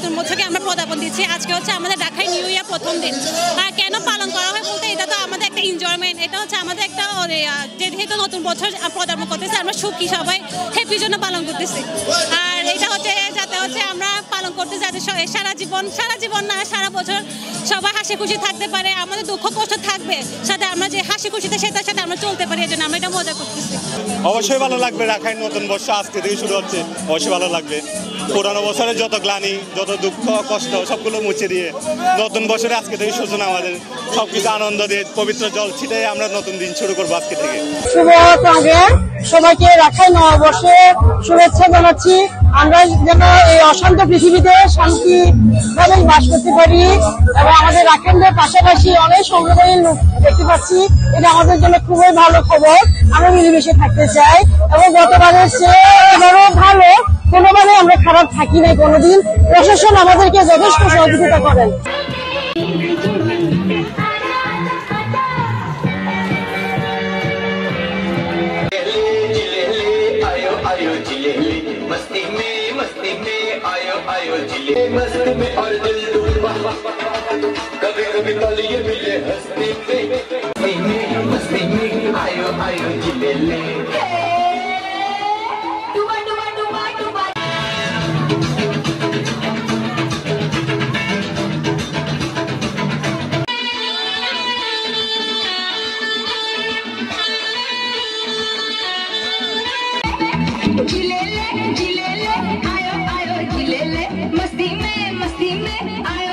নতুন বছরকে আমরা প্রদাপন দিচ্ছি। আজকে হচ্ছে আমাদের রাখাই নিউ ইয়ার প্রথম দিন। আর কেন পালন করা হয় বলতে এটা তো আমাদের একটা এনজয়মেন্ট, এটা হচ্ছে আমাদের একটা যেহেতু নতুন বছর প্রদাপন করতেছি, আমরা সুখী সবাই হ্যাপির জন্য পালন করতেছি। আর এটা হচ্ছে যাতে হচ্ছে আমরা পালন করতে যাতে সারা জীবন না সারা বছর সবাই হাসি খুশি থাকতে পারে। আমাদের দুঃখ কষ্ট থাকবে, সাথে আমরা যে হাসি খুশিতে সেটার সাথে আমরা চলতে পারি, এই জন্য আমরা এটা মজা করতেছি। অবশ্যই ভালো লাগবে, রাখাইন নতুন বর্ষ আজকে থেকে শুরু হচ্ছে, অবশ্যই ভালো লাগবে। পুরানো বছরের যত গ্লানি, যত দুঃখ কষ্ট সবগুলো মুছে দিয়ে নতুন বছরে আজকে থেকে সূচনা, আমাদের সবকিছু আনন্দ দিয়ে পবিত্র জল ছিটাই আমরা নতুন দিন শুরু করবো আজকে থেকে। শুভ আগে সবাইকে রাখাই নববর্ষে শুভেচ্ছা জানাচ্ছি। আমরা যেন এই অশান্ত পৃথিবীতে শান্তিভাবে বাস করতে পারি এবং আমাদের রাখাইনদের পাশাপাশি অনেক সম্প্রদায়ের লোক দেখতে পাচ্ছি, এটা আমাদের জন্য খুবই ভালো খবর। আমরা মিলেমিশে থাকতে চাই এবং গতবারের চেয়ে এবারও ভালো, কোনোবারে আমরা খারাপ থাকি নাই কোনোদিন। প্রশাসন আমাদেরকে যথেষ্ট সহযোগিতা করেন। मस्ती में और दिल डूबा, कभी कभी पल ये मिले हंसने में, मस्ती में आयो आयो जिले ले। जिले ले आयो आयो जिले ले, मस्ती में आयो